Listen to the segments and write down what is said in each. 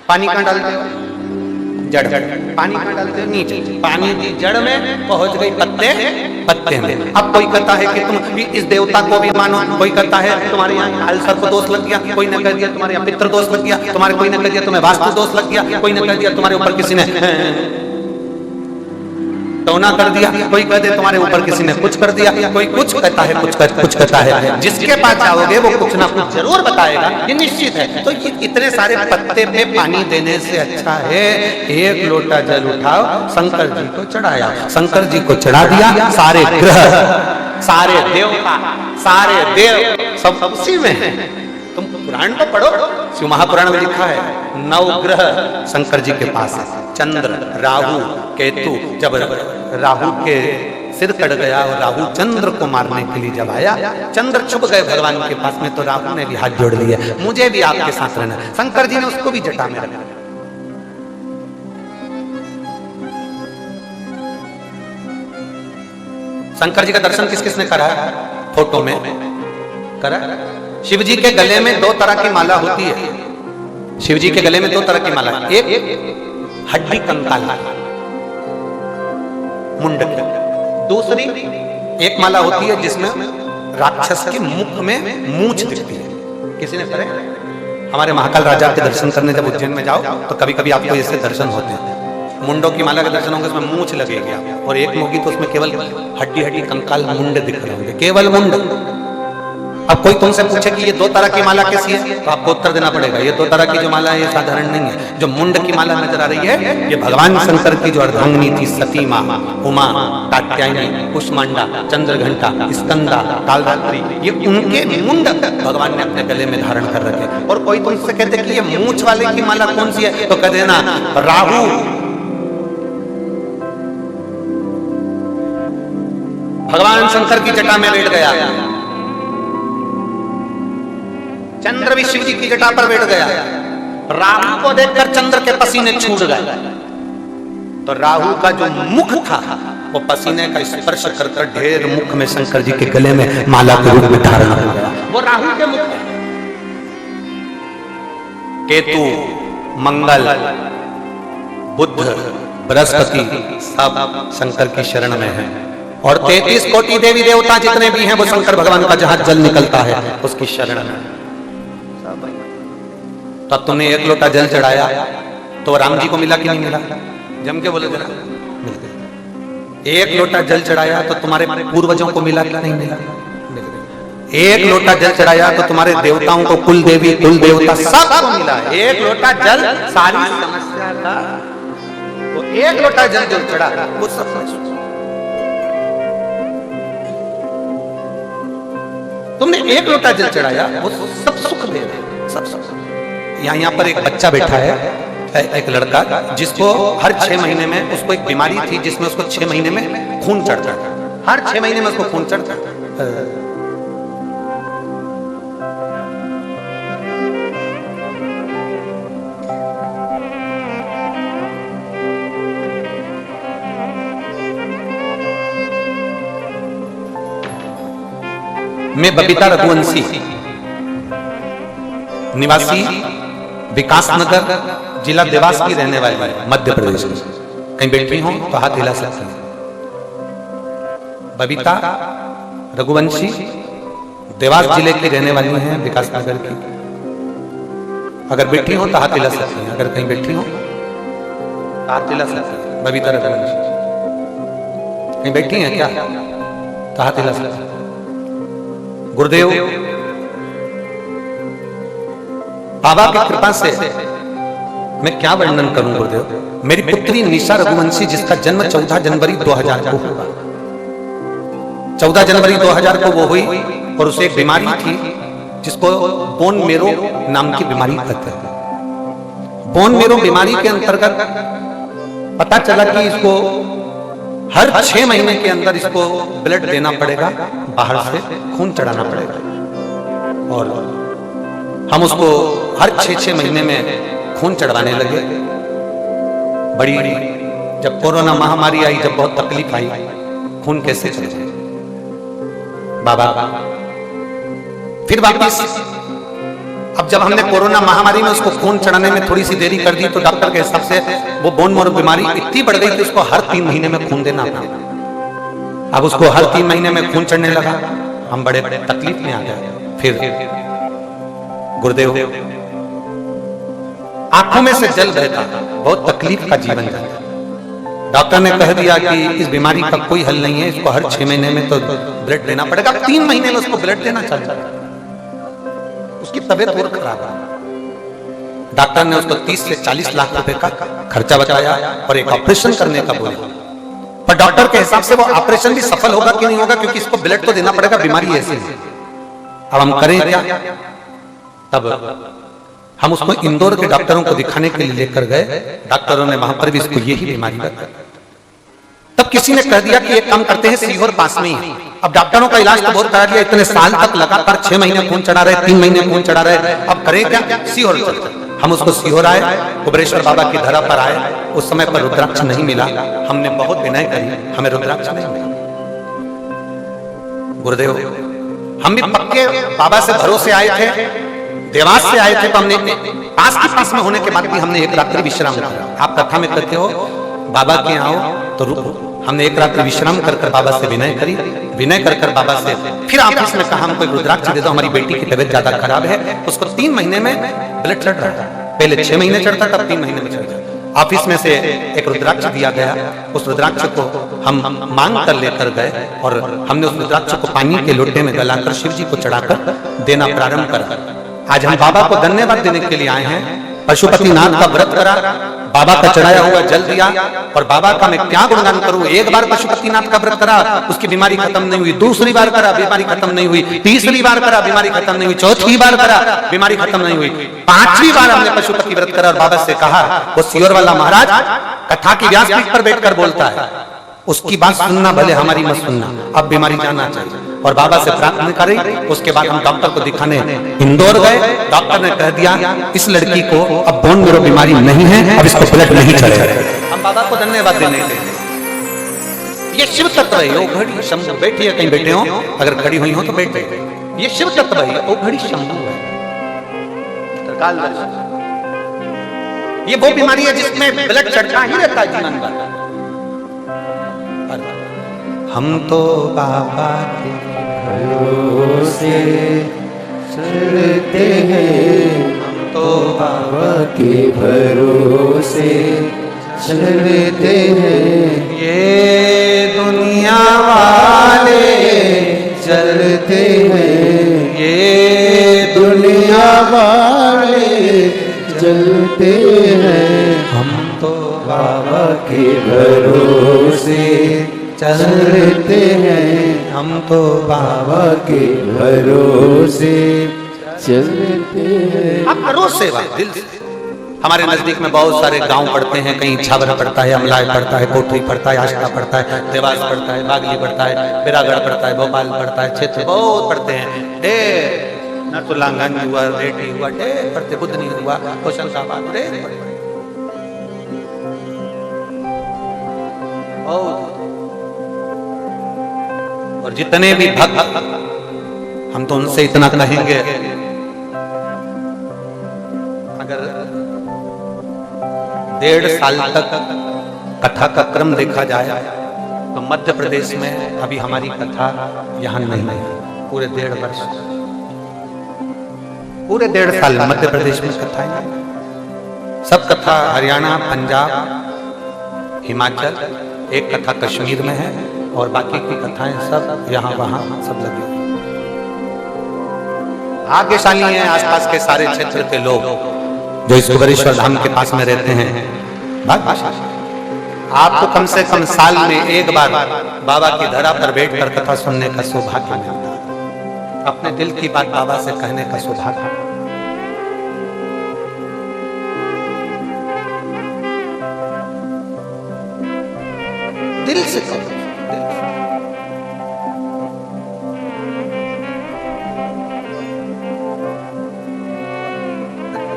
पानी कहाँ डालते हो? जड़। पानी कहाँ डालते हो? नीचे। पानी की जड़ में पहुंच गई पत्ते पत्ते में। अब कोई कहता है कि तुम भी इस देवता को भी मानो, कोई कहता है तुम्हारे यहाँ काल सर्प दोष लग गया, कोई ने कह दिया तुम्हारे यहाँ पितृ दोष लग गया, तुम्हारे कोई ने कह दिया तुम्हें वास्तु दोष लग गया, कोई ने कह दिया तुम्हारे ऊपर किसी ने टोना कर दिया, कोई कहते तुम्हारे ऊपर किसी ने कुछ कर दिया, कोई कुछ कहता है, कुछ कहता है। जिसके पास जाओगे वो कुछ ना कुछ जरूर बताएगा, ये निश्चित है। तो ये इतने सारे पत्ते पे पानी देने से अच्छा है एक लोटा जल उठाओ, शंकर जी को चढ़ाया, शंकर जी को चढ़ा दिया, सारे ग्रह, सारे देवता, सारे देव सब उसी में है। तुम पुराण को पढ़ो, शिव महापुराण में लिखा है 9 ग्रह शंकर जी के पास है। चंद्र, राहु, केतु। जब राहु के सिर कट गया और राहु चंद्र को मारने के लिए जब आया, चंद्र छुप गए भगवान के पास में, तो राहु ने भी हाथ जोड़ लिए, मुझे भी आपके साथ रहना। शंकर जी ने उसको भी जटा में रखा। शंकर जी का दर्शन किस किसने करा है? फोटो में करा। शिव जी के गले में 2 तरह की माला होती है। शिव जी के गले में 2 तरह की माला, एक हड्डी कंकाल मुंड की, दूसरी एक माला होती है जिसमें राक्षस के मुख में मूंछ दिखती है। किसी ने करे? हमारे महाकाल राजा के दर्शन करने जब उज्जैन में जाओ तो कभी कभी आपको इससे दर्शन होते हैं। मुंडों की माला के दर्शन होंगे, उसमें मूंछ लगेगी, और एक होगी तो उसमें केवल हड्डी कंकाल मुंड दिख रहे होंगे, केवल मुंड। अब कोई तुमसे पूछे कि ये 2 तरह की माला कैसी है, तो आपको उत्तर देना पड़ेगा ये 2 तरह की जो माला है ये साधारण नहीं है। जो मुंड की माला नजर आ रही है ये भगवान शंकर की जो अर्धांगिनी थी, सती माँ, उमा, कात्यायनी, कुष्मांडा, चंद्रघंटा, स्कंदा, कालरात्रि, ये उनके मुंड भगवान ने अपने गले में धारण कर रखे। और कोई तुमसे कहते कि ये मूंछ वाले की माला कौन सी है, तो कह देना राहु भगवान शंकर की जटा में बैठ गया, चंद्र भी शिव जी की जटा पर बैठ गया। राहु को देखकर चंद्र के पसीने छूट गए, तो राहु का जो मुख था वो पसीने का स्पर्श कर ढेर मुख में शंकर जी के गले में माला के रूप में धारण हो गया। वो राहु के मुख है। केतु, मंगल, बुध, बृहस्पति सब शंकर की शरण में है, और 33 कोटि देवी देवता जितने भी हैं वो शंकर भगवान का जहां जल निकलता है उसकी शरण में। तो अब तुमने 1 लोटा जल चढ़ाया तो राम जी को मिला कि नहीं मिला? जम के बोले जरा, मिल गया। 1 लोटा जल चढ़ाया तो तुम्हारे पूर्वजों को मिला कि नहीं मिला? 1 लोटा जल चढ़ाया तो तुम्हारे देवताओं को, कुल देवी कुल देवता सबको मिला। 1 लोटा जल सारी समस्या का, तो 1 लोटा जल जो चढ़ा वो सब तुमने 1 लोटा जल चढ़ाया वो सब सुख दे रहे, सब। यहाँ पर एक बच्चा बैठा है, एक लड़का, जिसको हर 6 महीने में उसको एक बीमारी थी जिसमें उसको 6 महीने में खून चढ़ता था, हर 6 महीने में उसको खून चढ़ता। मैं बबीता रघुवंशी, निवासी विकासनगर, जिला देवास की रहने वाली, मध्य प्रदेश में। कहीं बैठी हूं तो हाथ हिला सकते हैं। बबीता रघुवंशी देवास जिले की रहने वाली हैं, विकासनगर की। अगर बैठी हो तो हाथ हिला सकती हैं, अगर कहीं बैठी हो तो हाथ हिला सकती हैं। बबीता रघुवंशी कहीं बैठी हैं क्या? तो हाथ हिला सकती हैं। गुरुदेव बाबा की कृपा से मैं क्या वर्णन करूं गुरुदेव। मेरी पुत्री निशा रघुवंशी, जिसका जन्म 14 जनवरी 2000 को हुआ, 14 जनवरी 2000 को वो हुई, और उसे एक बीमारी थी जिसको बोन मेरो नाम की बीमारी कहते हैं। बोन मेरो बीमारी के अंतर्गत पता चला कि इसको हर 6 महीने के अंदर इसको ब्लड देना पड़ेगा, बाहर से खून चढ़ाना पड़ेगा, और हम उसको हर 6 महीने में खून चढ़वाने लगे। बड़ी जब कोरोना महामारी आई, जब बहुत तकलीफ आई, खून कैसे चढ़े बाबा। फिर वापस अब जब हमने कोरोना महामारी में उसको खून चढ़ाने में थोड़ी सी देरी कर दी तो डॉक्टर के हिसाब से वो बोन मैरो बीमारी इतनी बढ़ गई कि उसको हर 3 महीने में खून देना पड़ा। अब उसको हर 3 महीने में खून चढ़ने लगा, हम बड़े तकलीफ में आ गए। फिर गुरुदेव आंखों में से जल बहता, बहुत तकलीफ का जीवन था। डॉक्टर ने कह दिया कि इस बीमारी का कोई हल नहीं है, इसको हर 6 महीने में तो ब्लड देना पड़ेगा। 3 महीने में उसको ब्लड देना चाहिए। उसकी तबीयत और खराब है। डॉक्टर ने उसको 30 से 40 लाख रुपए का खर्चा बताया और एक ऑपरेशन करने का बोला। पर डॉक्टर के हिसाब से वो ऑपरेशन भी सफल होगा कि नहीं होगा, क्योंकि इसको ब्लड तो देना पड़ेगा, बीमारी ऐसी है। अब हम करें क्या? तब हम उसको इंदौर के डॉक्टरों को दिखाने के लिए लेकर गए। डॉक्टरों ने वहां पर भी इसको यही बीमारी बताई। तब किसी ने कह दिया कि एक काम करते हैं, सीहोर पास में ही है। अब डॉक्टरों का इलाज तो बहुत करा दिया, इतने साल तक लगातार 6 महीने खून चढ़ा रहे, 3 महीने खून चढ़ा रहे, अब करें क्या? सीहोर चलते। हम उसको सीहोर आए, कुबरेश्वर बाबा की धरा पर आए। उस समय पर रुद्राक्ष नहीं मिला, हमने बहुत विनय करी, हमें रुद्राक्ष नहीं मिला। गुरुदेव हम भी पक्के बाबा से भरोसे आए थे, देवास से आए थे, तो हमने पास में होने के बाद भी हमने एक रात्रि विश्राम किया। आप कथा में कहते हो बाबा के आओ तो रुको। हमने एक रात्रि विश्राम कर बाबा से विनय करी, विनय कर बाबा से फिर ऑफिस में कहा हमको एक रुद्राक्ष दे दो, हमारी बेटी की तबीयत ज्यादा खराब है, उसको 3 महीने में ब्लड चढ़ रहा था। पहले 6 महीने चढ़ता था, 3 महीने में चढ़ता। ऑफिस में से एक रुद्राक्ष दिया गया, उस रुद्राक्ष को हम मांग कर लेकर गए और हमने उस रुद्राक्ष को पानी के लोटे में गलाकर शिव जी को चढ़ाकर देना प्रारंभ करा। आज हम बाबा को धन्यवाद देने के लिए आए हैं। पशुपतिनाथ का व्रत करा, बाबा का चढ़ाया हुआ जल दिया, और बाबा का मैं क्या गुणगान करूं। एक बार पशुपतिनाथ का व्रत करा, उसकी बीमारी खत्म नहीं हुई, दूसरी बार करा, बीमारी खत्म नहीं हुई, तीसरी बार करा, बीमारी खत्म नहीं हुई, चौथी बार करा, बीमारी खत्म नहीं हुई, 5वीं बार हमने पशुपति व्रत करा और बाबा से कहा, वो सीहोर वाला महाराज कथा की व्यासपीठ पर बैठकर बोलता है, उसकी बात सुनना भले हमारी मत सुनना, अब बीमारी जाना चाहिए। और बाबा से प्रार्थना करी। उसके बाद हम डॉक्टर को दिखाने इंदौर गए। डॉक्टर ने कह दिया इस लड़की को अब बोन मैरो बीमारी नहीं है, अब इसको ब्लड नहीं चढ़ेगा। हम बाबा को धन्यवाद देने के लिए। ये शिव तत्व है, ओ घड़ी शंभु। बैठिए, कहीं बैठे हो, अगर खड़ी हुई हो तो बैठे। ये शिव तत्व है, ओ घड़ी शंभु है। ये वो बीमारी है जिसमें ब्लड चढ़ता ही रहता है जीवन भर। हम तो बाबा के भरोसे चलते हैं, हम तो बाबा के भरोसे चलते हैं। ये दुनिया वाले चलते हैं, ये दुनिया वाले चलते हैं। हम तो बाबा के भरोसे चलते हैं, हम तो बाबा के भरोसे चलते हैं। आप करो सेवा दिल से। हमारे नजदीक में बहुत सारे गांव पड़ते हैं, कहीं छावरा पड़ता है, अमलाय पड़ता है, कोठरी पड़ता है, आष्टा पड़ता है, देवास पड़ता है, बागली पड़ता है, बिरागढ़ पड़ता है, भोपाल पड़ता है, क्षेत्र बहुत पड़ते हैं। ढेर नरसुल्लागंज हुआ, रेटी हुआ, ढेर पड़ते, बुधनी हुआ, होशंगाबाद, ढेर पड़ते। और जितने भी भक्त, हम तो उनसे इतना कहेंगे, अगर 1.5 साल तक कथा का क्रम देखा जाए तो मध्य प्रदेश में अभी हमारी कथा यहां नहीं है। पूरे 1.5 वर्ष, पूरे 1.5 साल मध्य प्रदेश में कथा नहीं। सब कथा हरियाणा, पंजाब, हिमाचल, एक कथा कश्मीर में है और बाकी की कथाएं सब यहाँ वहाँ सब लगी। भाग्यशाली हैं आसपास के सारे क्षेत्र के लोग जो इस कुबरेश्वर धाम के पास में रहते हैं। भाग्यशाली। आपको कम से कम साल में एक बार बाबा की धरा पर बैठकर कथा सुनने का सौभाग्य मिलता है, अपने दिल की बात बाबा से कहने का सौभाग्य। दिल से कहो,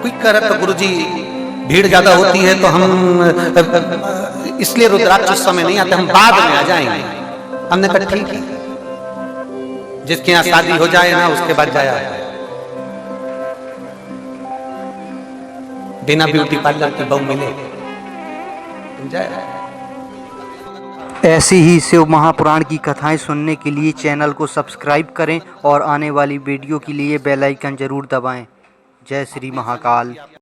कोई कह रहा था गुरुजी भीड़ ज्यादा होती है तो हम इसलिए रुद्राक्ष उस समय नहीं आते, हम बाद में आ जाएंगे। हमने कहा ठीक है, जिसके यहाँ शादी हो जाए ना उसके बाद जाया। बिना ब्यूटी पार्लर की बहू मिले। समझा? ऐसी ही शिव महापुराण की कथाएं सुनने के लिए चैनल को सब्सक्राइब करें और आने वाली वीडियो के लिए बेल आइकन जरूर दबाएं। जय श्री महाकाल।